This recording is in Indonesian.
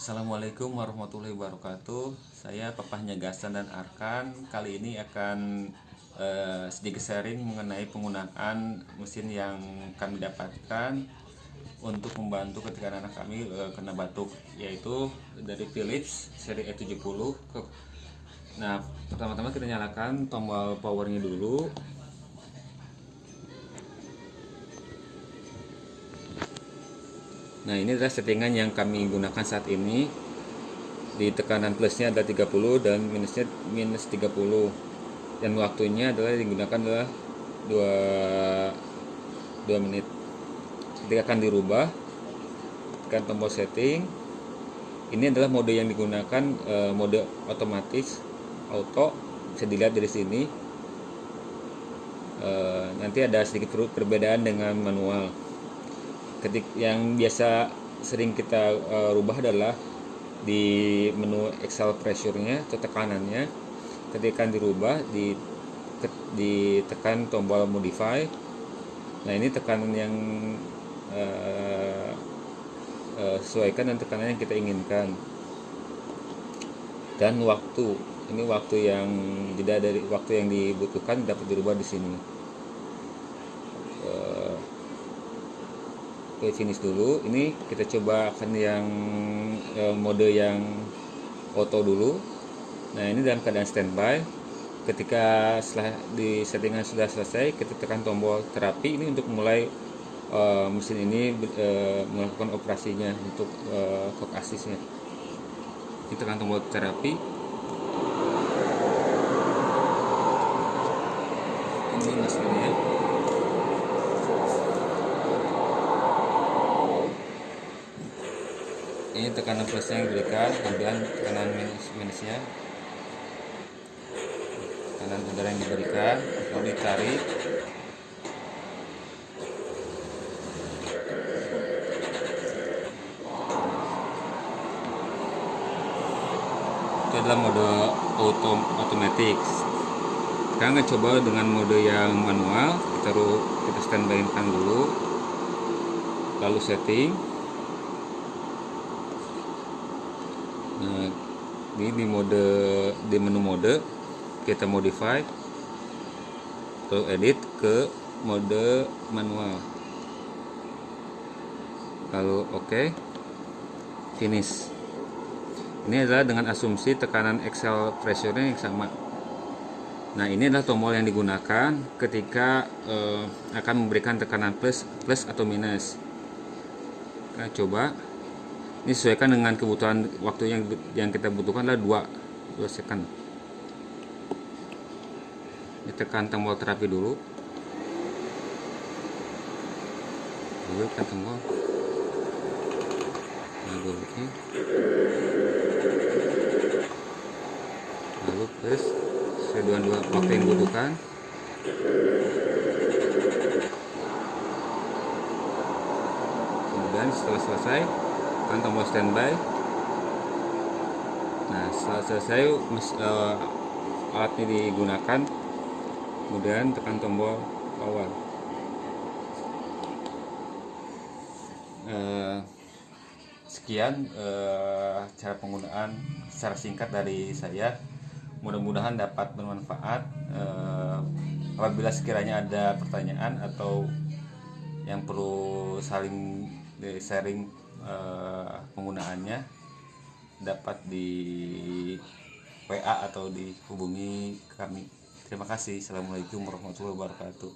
Assalamualaikum warahmatullahi wabarakatuh. Saya Papahnya Gasan dan Arkan. Kali ini akan sedikit sharing mengenai penggunaan mesin yang kami dapatkan untuk membantu ketika anak kami kena batuk, yaitu dari Philips seri E70. Nah, pertama-tama kita nyalakan tombol powernya dulu. Nah, ini adalah settingan yang kami gunakan saat ini. Di tekanan plusnya ada 30 dan minusnya minus 30. Dan waktunya adalah digunakan adalah 2 menit. Ketika akan dirubah, tekan tombol setting. Ini adalah mode yang digunakan, mode otomatis auto, bisa dilihat dari sini. Nanti ada sedikit perbedaan dengan manual. Yang biasa sering kita rubah adalah di menu Excel pressure-nya atau tekanannya. Ketika dirubah, ditekan tombol modify. Nah, ini tekanan yang sesuaikan dengan tekanan yang kita inginkan. Dan waktu, ini waktu yang jeda dari waktu yang dibutuhkan dapat dirubah di sini. Finish dulu. Ini kita coba akan yang mode yang auto dulu. Nah, ini dalam keadaan standby. Ketika setelah di settingan sudah selesai, kita tekan tombol terapi ini untuk mulai mesin ini melakukan operasinya untuk cock assist-nya. Kita tekan tombol terapi. Ini mesinnya. Ini tekanan plusnya yang diberikan, kemudian tekanan minusnya, tekanan udara yang diberikan, lalu ditarik. Itu adalah mode otomatis. Sekarang kita coba dengan mode yang manual. Kita standby-kan dulu, lalu setting. Nah, ini di menu mode kita modify atau edit ke mode manual, lalu oke, finish. Ini adalah dengan asumsi tekanan Excel pressure-nya yang sama. Nah, ini adalah tombol yang digunakan ketika akan memberikan tekanan plus atau minus. Kita coba. Ini sesuaikan dengan kebutuhan waktu yang kita butuhkan adalah 2 second. Ditekan tombol terapi dulu. Lalu tekan tombol. Lalu plus sesuai dengan waktu yang dibutuhkan. Kemudian setelah selesai, tekan tombol standby. Nah, setelah selesai alatnya digunakan, kemudian tekan tombol power. Sekian cara penggunaan secara singkat dari saya. Mudah-mudahan dapat bermanfaat. Apabila sekiranya ada pertanyaan atau yang perlu saling sharing penggunaannya, dapat di WA atau dihubungi kami. Terima kasih. Assalamualaikum warahmatullahi wabarakatuh.